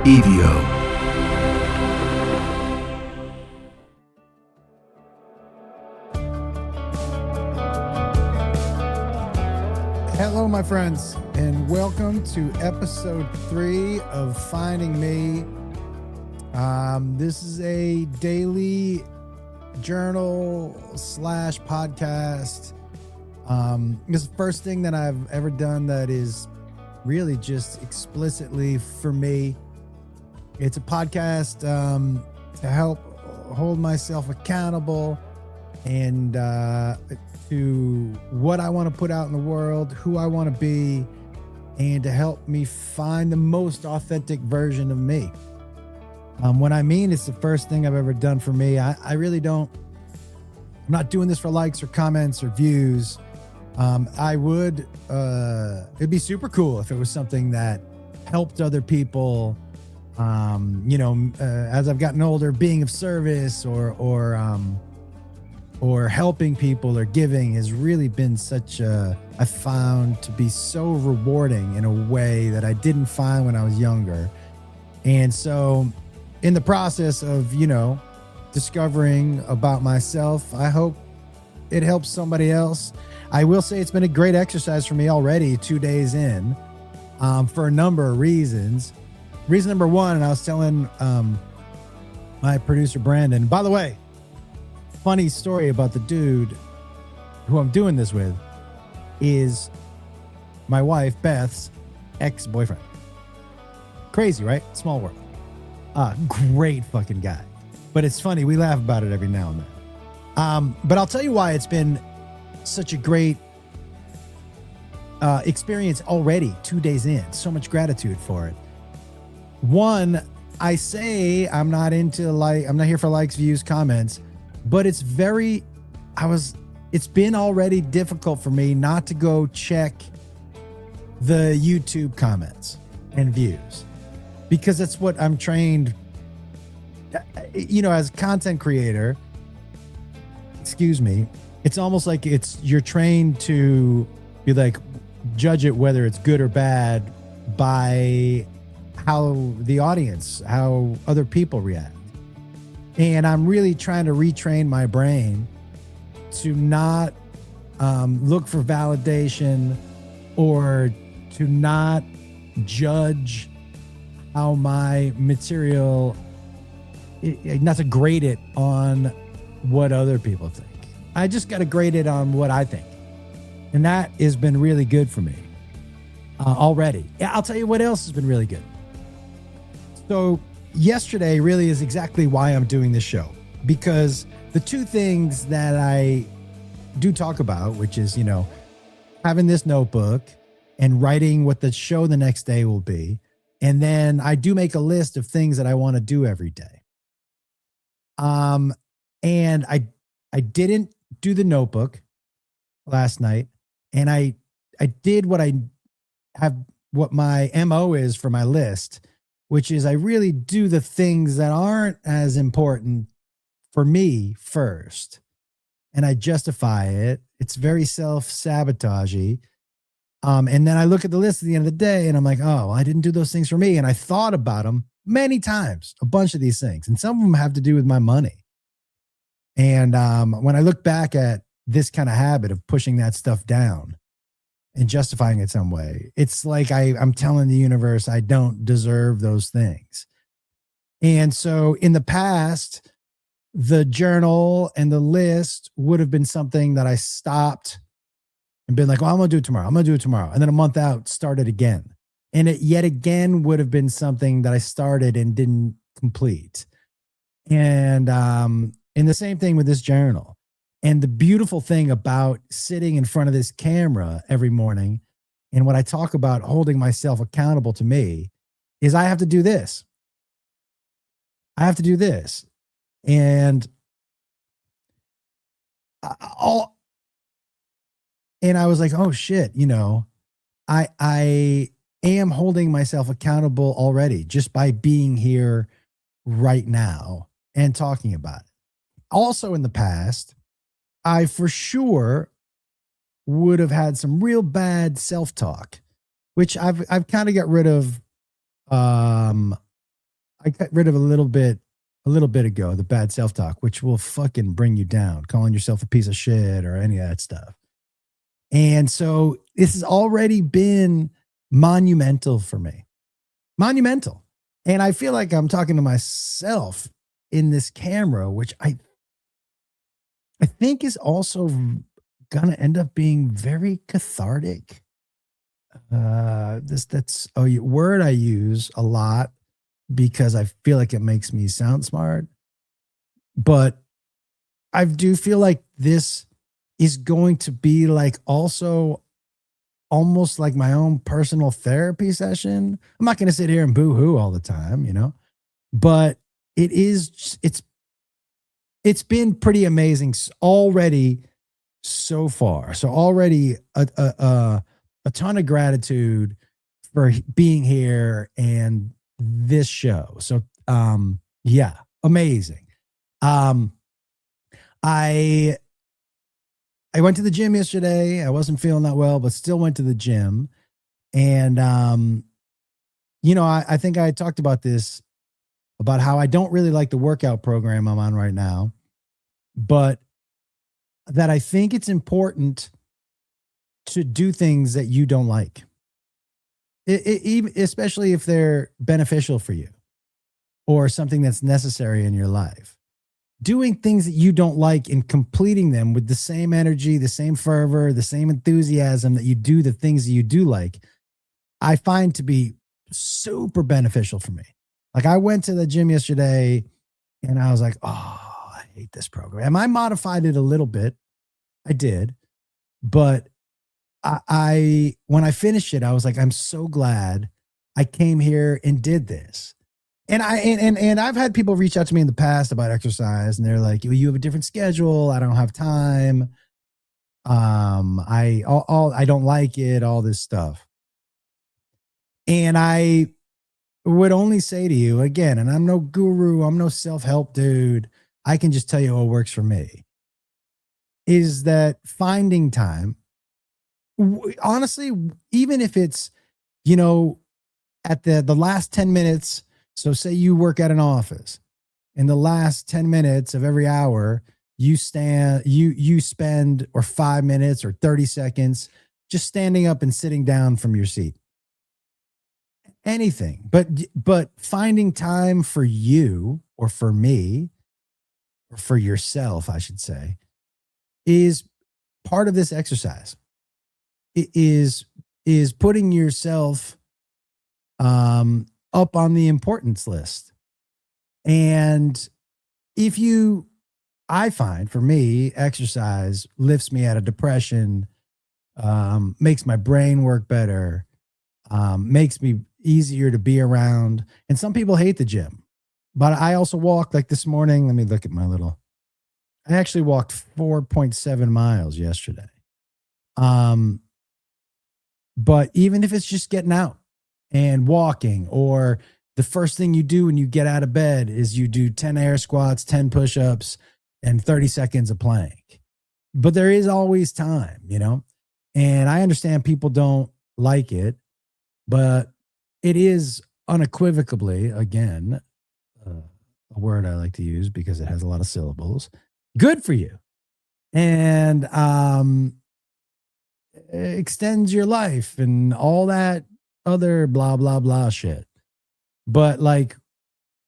EVO. Hello, my friends, and welcome to episode 3 of Finding Me. This is a daily journal / podcast. It's the first thing that I've ever done that is really just explicitly for me. It's a podcast to help hold myself accountable and to what I want to put out in the world, who I want to be, and to help me find the most authentic version of me. When I mean it's the first thing I've ever done for me, I really don't, I'm not doing this for likes or comments or views. It'd be super cool if it was something that helped other people, as I've gotten older, being of service or helping people or giving has really been I found to be so rewarding in a way that I didn't find when I was younger. And so in the process of, discovering about myself, I hope it helps somebody else. I will say it's been a great exercise for me already 2 days in, for a number of reasons. Reason number one, and I was telling my producer, Brandon, by the way, funny story about the dude who I'm doing this with is my wife, Beth's ex-boyfriend. Crazy, right? Small world. Great fucking guy. But it's funny. We laugh about it every now and then. But I'll tell you why it's been such a great experience already 2 days in. So much gratitude for it. One, I say I'm not here for likes, views, comments, but it's been already difficult for me not to go check the YouTube comments and views, because that's what I'm trained, as a content creator, it's almost like you're trained to be like, judge it whether it's good or bad by how other people react. And I'm really trying to retrain my brain to not look for validation or to not judge how my material, not to grade it on what other people think. I just got to grade it on what I think. And that has been really good for me already. I'll tell you what else has been really good. So yesterday really is exactly why I'm doing this show, because the two things that I do talk about, which is, having this notebook and writing what the show the next day will be. And then I do make a list of things that I want to do every day. And I didn't do the notebook last night, and I did what my MO is for my list, which is I really do the things that aren't as important for me first. And I justify it. It's very self-sabotagey. And then I look at the list at the end of the day and I'm like, oh, I didn't do those things for me. And I thought about them many times, a bunch of these things. And some of them have to do with my money. And when I look back at this kind of habit of pushing that stuff down and justifying it some way, it's like I'm telling the universe I don't deserve those things. And so in the past, the journal and the list would have been something that I stopped and been like, well, I'm going to do it tomorrow. I'm going to do it tomorrow. And then a month out, started again. And it yet again would have been something that I started and didn't complete. And the same thing with this journal. And the beautiful thing about sitting in front of this camera every morning, and what I talk about holding myself accountable to me, is I have to do this. I have to do this. And I was like, oh shit, I am holding myself accountable already just by being here right now and talking about it. Also in the past, I for sure would have had some real bad self-talk which I've kind of got rid of. Um, I got rid of a little bit ago, the bad self talk, which will fucking bring you down, calling yourself a piece of shit or any of that stuff. And so this has already been monumental for me, monumental. And I feel like I'm talking to myself in this camera, which I think is also gonna end up being very cathartic. That's a word I use a lot because I feel like it makes me sound smart. But I do feel like this is going to be like also almost like my own personal therapy session. I'm not going to sit here and boo hoo all the time, but it's been pretty amazing already so far. So already a ton of gratitude for being here and this show. So yeah, amazing. Um I I went to the gym yesterday. I wasn't feeling that well, but still went to the gym. And I think I talked about this about how I don't really like the workout program I'm on right now, but that I think it's important to do things that you don't like, even especially if they're beneficial for you or something that's necessary in your life. Doing things that you don't like and completing them with the same energy, the same fervor, the same enthusiasm that you do the things that you do like, I find to be super beneficial for me. Like I went to the gym yesterday and I was like, oh, I hate this program. I modified it a little bit. I did, but I when I finished it, I was like, I'm so glad I came here and did this. And I've had people reach out to me in the past about exercise, and they're like, "You have a different schedule. I don't have time. I don't like it. All this stuff." And I would only say to you again, and I'm no guru, I'm no self help dude. I can just tell you what works for me. Is that finding time? Honestly, even if it's you know at the last 10 minutes. So say you work at an office. In the last 10 minutes of every hour, you spend or 5 minutes or 30 seconds just standing up and sitting down from your seat. Anything. But finding time for you or for me, or for yourself, I should say, is part of this exercise. It is putting yourself up on the importance list. And if you, I find for me, exercise lifts me out of depression, makes my brain work better, makes me easier to be around. And some people hate the gym, but I also walk like this morning. Let me look at my little, I actually walked 4.7 miles yesterday. But even if it's just getting out and walking, or the first thing you do when you get out of bed is you do 10 air squats, 10 push-ups, and 30 seconds of plank. But there is always time, and I understand people don't like it, but it is unequivocally, again, a word I like to use because it has a lot of syllables, good for you. And extends your life and all that other blah blah blah shit. But like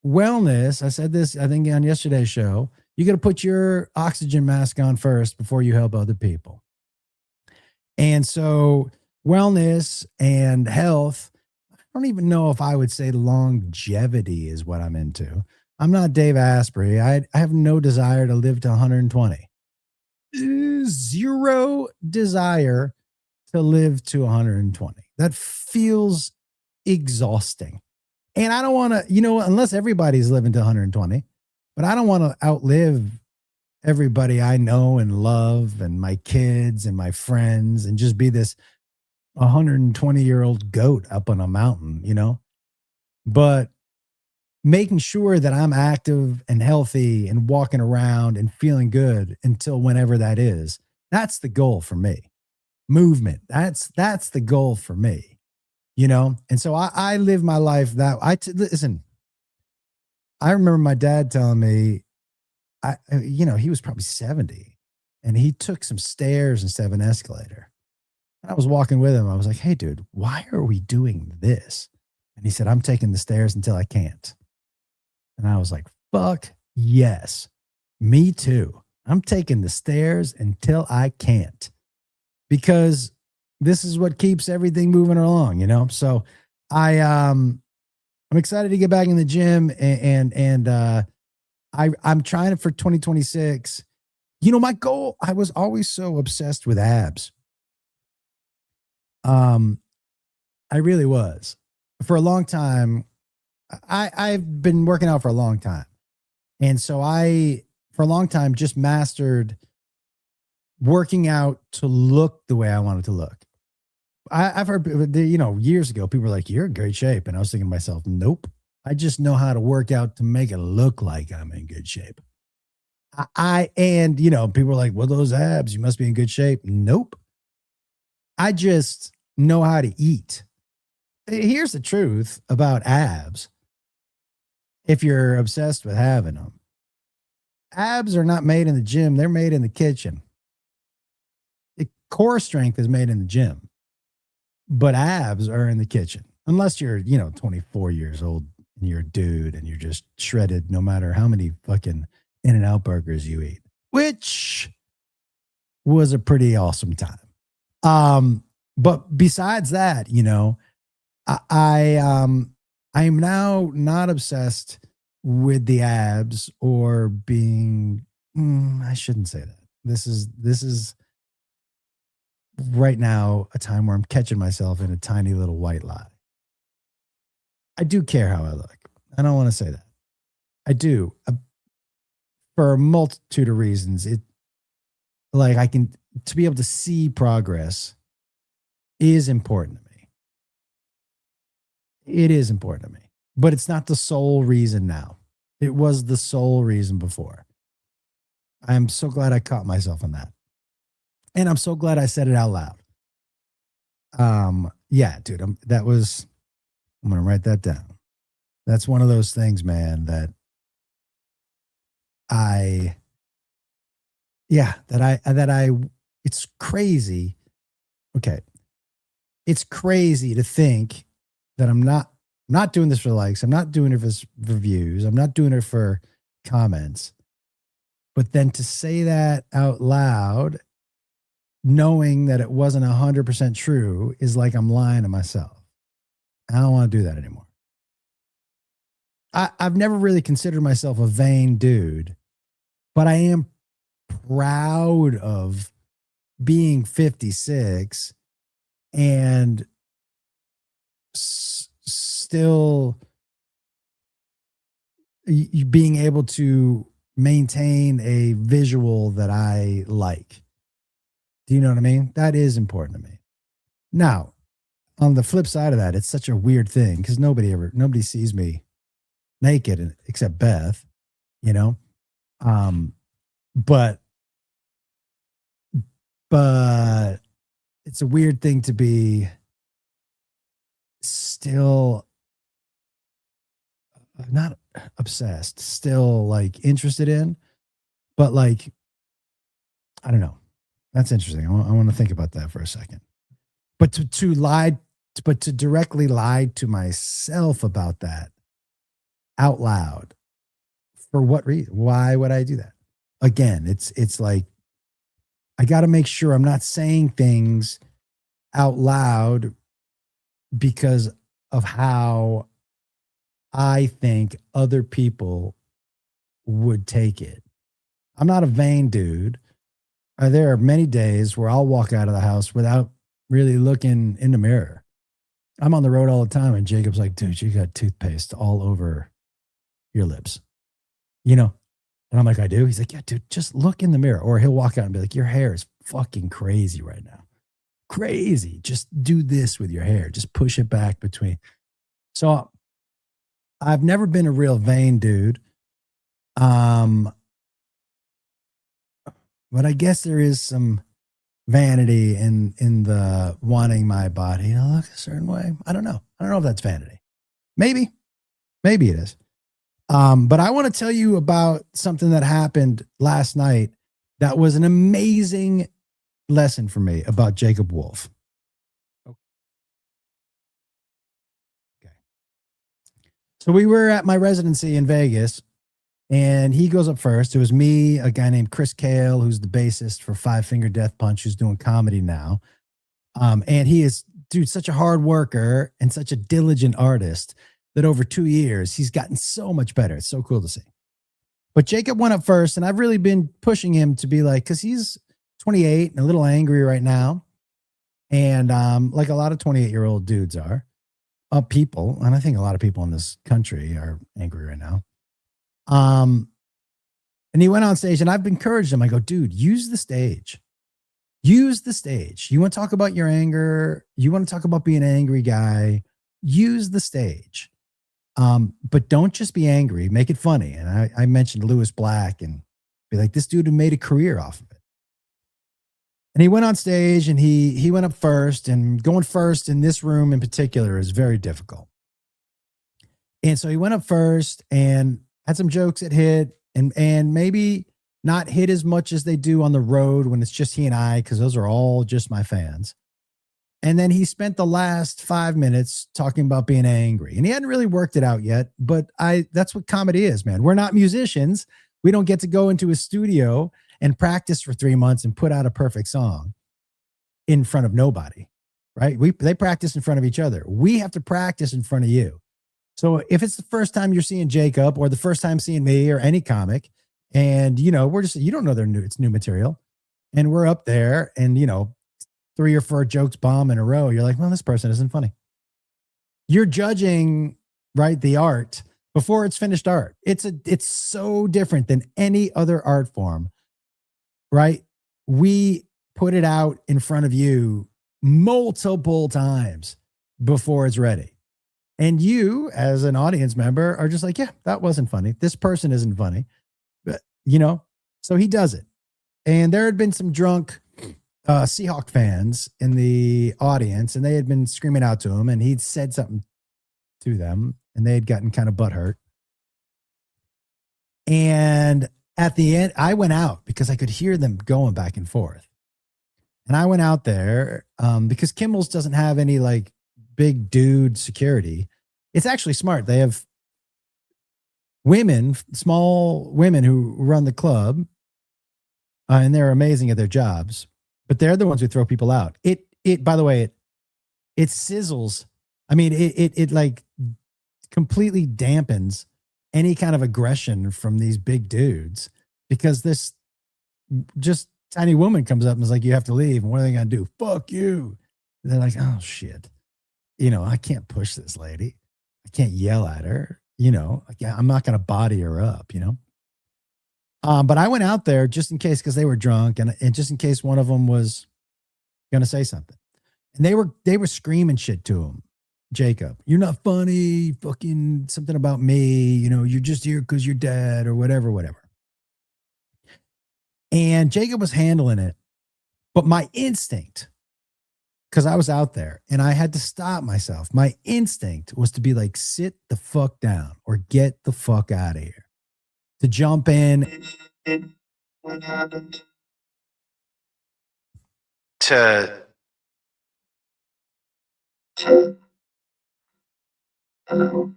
wellness, I said this I think on yesterday's show, you got to put your oxygen mask on first before you help other people. And so wellness and health, I don't even know if I would say longevity is what I'm into. I'm not Dave Asprey. I have no desire to live to 120. Zero desire to live to 120. That feels exhausting. And I don't want to, unless everybody's living to 120, but I don't want to outlive everybody I know and love and my kids and my friends and just be this 120-year-old goat up on a mountain, But making sure that I'm active and healthy and walking around and feeling good until whenever that is, that's the goal for me. Movement. That's the goal for me. And so I live my life that listen. I remember my dad telling me, he was probably 70, and he took some stairs instead of an escalator. And I was walking with him. I was like, "Hey, dude, why are we doing this?" And he said, "I'm taking the stairs until I can't." And I was like, "Fuck yes, me too. I'm taking the stairs until I can't." Because this is what keeps everything moving along. So I'm excited to get back in the gym, and I'm trying it for 2026. My goal, I was always so obsessed with abs. Um I really was. For a long time, I've been working out for a long time. And so I for a long time just mastered working out to look the way I wanted to look. I've heard, years ago, people were like, "You're in great shape." And I was thinking to myself, nope. I just know how to work out to make it look like I'm in good shape. People were like, "Well, those abs, you must be in good shape." Nope. I just know how to eat. Here's the truth about abs. If you're obsessed with having them, abs are not made in the gym, they're made in the kitchen. Core strength is made in the gym, but abs are in the kitchen. Unless you're, 24 years old and you're a dude and you're just shredded no matter how many fucking In-N-Out burgers you eat, which was a pretty awesome time. But besides that, I'm now not obsessed with the abs or being. I shouldn't say that. This is right now a time where I'm catching myself in a tiny little white lie. I do care how I look. I don't want to say that. I do, for a multitude of reasons. I can, to be able to see progress is important to me. It is important to me, but it's not the sole reason now. It was the sole reason before. I'm so glad I caught myself on that. And I'm so glad I said it out loud. Yeah, dude, I'm going to write that down. That's one of those things, man, that I, yeah, it's crazy. Okay. It's crazy to think that I'm not doing this for likes. I'm not doing it for views. I'm not doing it for comments. But then to say that out loud, knowing that it wasn't 100% true, is like I'm lying to myself. I don't want to do that anymore. I've never really considered myself a vain dude, but I am proud of being 56 and still being able to maintain a visual that I like. Do you know what I mean? That is important to me. Now, on the flip side of that, it's such a weird thing because nobody sees me naked except Beth, you know? But it's a weird thing to be still not obsessed, still like interested in, but like, I don't know. That's interesting. I want to think about that for a second. But to directly lie to myself about that out loud, for what reason? Why would I do that? Again, it's like I got to make sure I'm not saying things out loud because of how I think other people would take it. I'm not a vain dude. There are many days where I'll walk out of the house without really looking in the mirror. I'm on the road all the time, and Jacob's like, "Dude, you got toothpaste all over your lips," And I'm like, "I do." He's like, "Yeah, dude, just look in the mirror." Or he'll walk out and be like, "Your hair is fucking crazy right now. Crazy. Just do this with your hair. Just push it back between." So I've never been a real vain dude. But I guess there is some vanity in the wanting my body to look a certain way. I don't know. I don't know if that's vanity. Maybe it is. But I want to tell you about something that happened last night that was an amazing lesson for me about Jacob Wolf. Okay. So we were at my residency in Vegas, and he goes up first. It was me, a guy named Chris Kale, who's the bassist for Five Finger Death Punch, who's doing comedy now. And he is, dude, such a hard worker and such a diligent artist that over 2 years, he's gotten so much better. It's so cool to see. But Jacob went up first, and I've really been pushing him to be like, because he's 28 and a little angry right now. And like a lot of 28-year-old dudes are, people, and I think a lot of people in this country are angry right now. And he went on stage, and I've encouraged him. I go, dude, use the stage. Use the stage. You want to talk about your anger? You want to talk about being an angry guy? Use the stage. But don't just be angry. Make it funny. And I mentioned Lewis Black and be like, this dude who made a career off of it. And he went on stage, and he went up first, and going first in this room in particular is very difficult. And so he went up first and had some jokes that hit, and maybe not hit as much as they do on the road when it's just he and I, because those are all just my fans. And then he spent the last 5 minutes talking about being angry. And he hadn't really worked it out yet, but that's what comedy is, man. We're not musicians. We don't get to go into a studio and practice for 3 months and put out a perfect song in front of nobody, right? They practice in front of each other. We have to practice in front of you. So if it's the first time you're seeing Jacob, or the first time seeing me or any comic, and you don't know it's new material, and we're up there, and 3 or 4 jokes bomb in a row, you're like, well, this person isn't funny. You're judging, right, the art before it's finished art. It's so different than any other art form, right? We put it out in front of you multiple times before it's ready. And you, as an audience member, are just like, yeah, that wasn't funny. This person isn't funny. But, so he does it. And there had been some drunk Seahawk fans in the audience, and they had been screaming out to him, and he'd said something to them, and they had gotten kind of butthurt. And at the end, I went out because I could hear them going back and forth. And I went out there because Kimmel's doesn't have any like big dude security. It's actually smart. They have small women who run the club, and they're amazing at their jobs, but they're the ones who throw people out. By the way, it sizzles. I mean, it like completely dampens any kind of aggression from these big dudes, because this just tiny woman comes up and is like, you have to leave. And what are they going to do? Fuck you. And they're like, oh shit. I can't push this lady. I can't yell at her. I'm not going to body her up, But I went out there just in case, because they were drunk, and just in case one of them was going to say something. And they were screaming shit to him. Jacob, you're not funny, fucking something about me, you're just here because you're dead, or whatever. And Jacob was handling it. But my instinct, because I was out there and I had to stop myself, my instinct was to be like, sit the fuck down or get the fuck out of here. To jump in. What happened? Hello?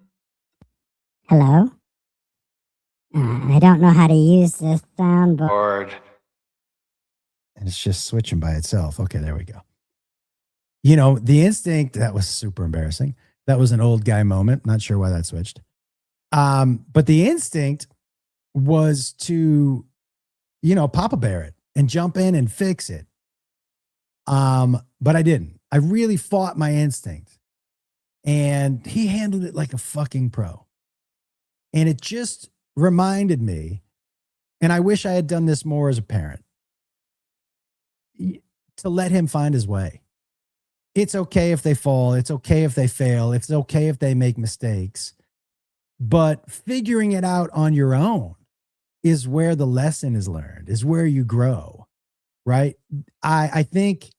Hello? I don't know how to use this soundboard. And it's just switching by itself. Okay, there we go. The instinct, that was super embarrassing. That was an old guy moment. Not sure why that switched. But the instinct was to, Papa Bear it and jump in and fix it. But I didn't. I really fought my instinct. And he handled it like a fucking pro. And it just reminded me, and I wish I had done this more as a parent, to let him find his way. It's okay if they fall. It's okay if they fail. It's okay if they make mistakes. But figuring it out on your own is where the lesson is learned, is where you grow. right? I think,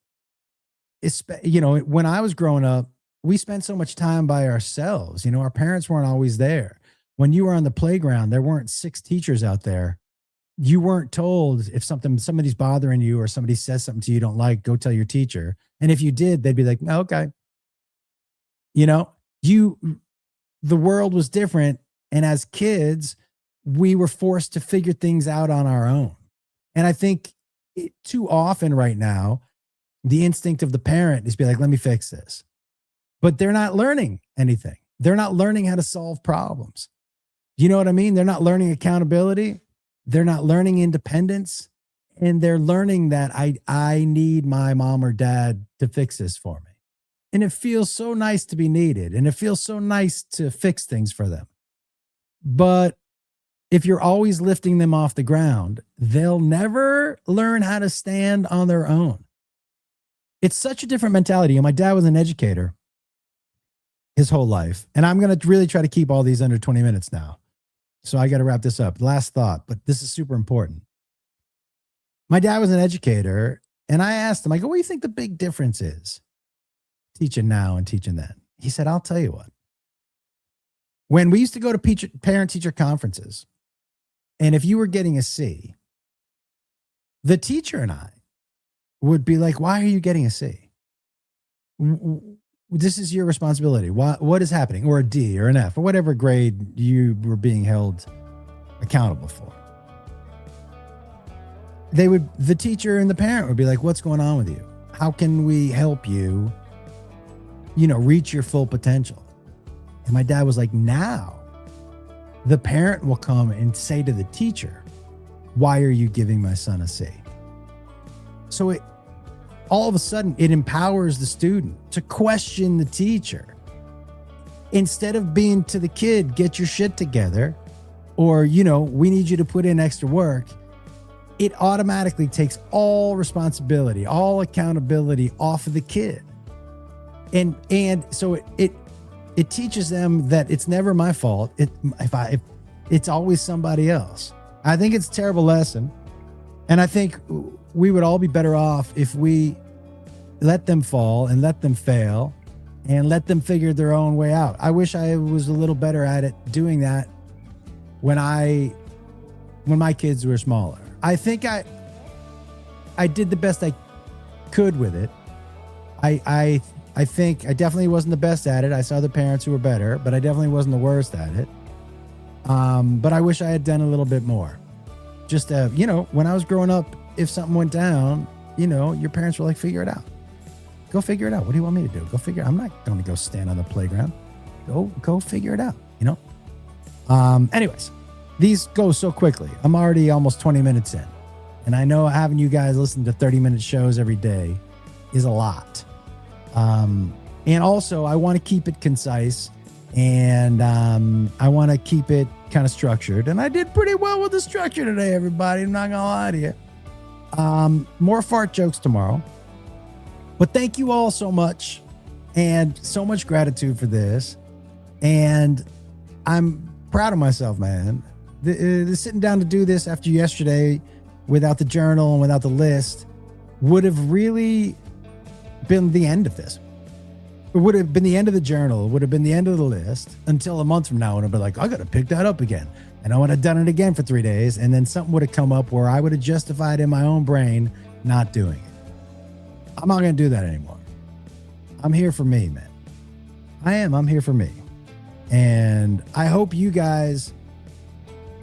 when I was growing up, we spent so much time by ourselves. Our parents weren't always there. When you were on the playground, there weren't 6 teachers out there. You weren't told if somebody's bothering you or somebody says something to you don't like, go tell your teacher. And if you did, they'd be like, "Oh, okay." You know, you the world was different. And as kids, we were forced to figure things out on our own. And I think too often right now, the instinct of the parent is be like, let me fix this. But they're not learning anything. They're not learning how to solve problems. You know what I mean? They're not learning accountability. They're not learning independence. And they're learning that I need my mom or dad to fix this for me. And it feels so nice to be needed. And it feels so nice to fix things for them. But if you're always lifting them off the ground, they'll never learn how to stand on their own. It's such a different mentality. And my dad was an educator his whole life. And I'm going to really try to keep all these under 20 minutes now. So I got to wrap this up. Last thought, but this is super important. My dad was an educator, and I asked him, I go, what do you think the big difference is teaching now and teaching then? He said, I'll tell you what. When we used to go to parent-teacher conferences, and if you were getting a C, the teacher and I would be like, why are you getting a C? This is your responsibility. What is happening? Or a D or an F or whatever grade you were being held accountable for. The teacher and the parent would be like, what's going on with you? How can we help you, reach your full potential? And my dad was like, now the parent will come and say to the teacher, why are you giving my son a C? So all of a sudden it empowers the student to question the teacher. Instead of being to the kid, get your shit together, or, we need you to put in extra work, it automatically takes all responsibility, all accountability off of the kid. And so it teaches them that it's never my fault. If it's always somebody else. I think it's a terrible lesson. And I think we would all be better off if we let them fall and let them fail and let them figure their own way out. I wish I was a little better at it doing that when my kids were smaller. I think I did the best I could with it. I think I definitely wasn't the best at it. I saw the parents who were better, but I definitely wasn't the worst at it. But I wish I had done a little bit more. Just, when I was growing up, if something went down, your parents were like, figure it out. Go figure it out. What do you want me to do? Go figure it out. I'm not going to go stand on the playground. Go figure it out, Anyways, these go so quickly. I'm already almost 20 minutes in. And I know having you guys listen to 30-minute shows every day is a lot. And also, I want to keep it concise, and I want to keep it kind of structured. And I did pretty well with the structure today, everybody. I'm not going to lie to you. More fart jokes tomorrow. But thank you all so much, and so much gratitude for this. And I'm proud of myself, man. The sitting down to do this after yesterday without the journal and without the list would have really been the end of this. It would have been the end of the journal. It would have been the end of the list until a month from now. And I'd be like, I got to pick that up again. And I would have done it again for 3 days. And then something would have come up where I would have justified in my own brain not doing it. I'm not going to do that anymore. I'm here for me, man. I'm here for me. And I hope you guys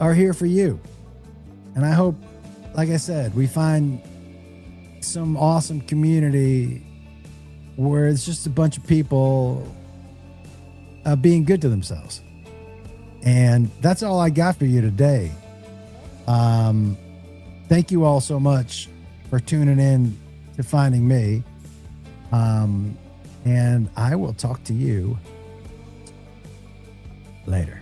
are here for you. And I hope, like I said, we find some awesome community where it's just a bunch of people being good to themselves. And that's all I got for you today. Thank you all so much for tuning in to Finding Me. And I will talk to you later.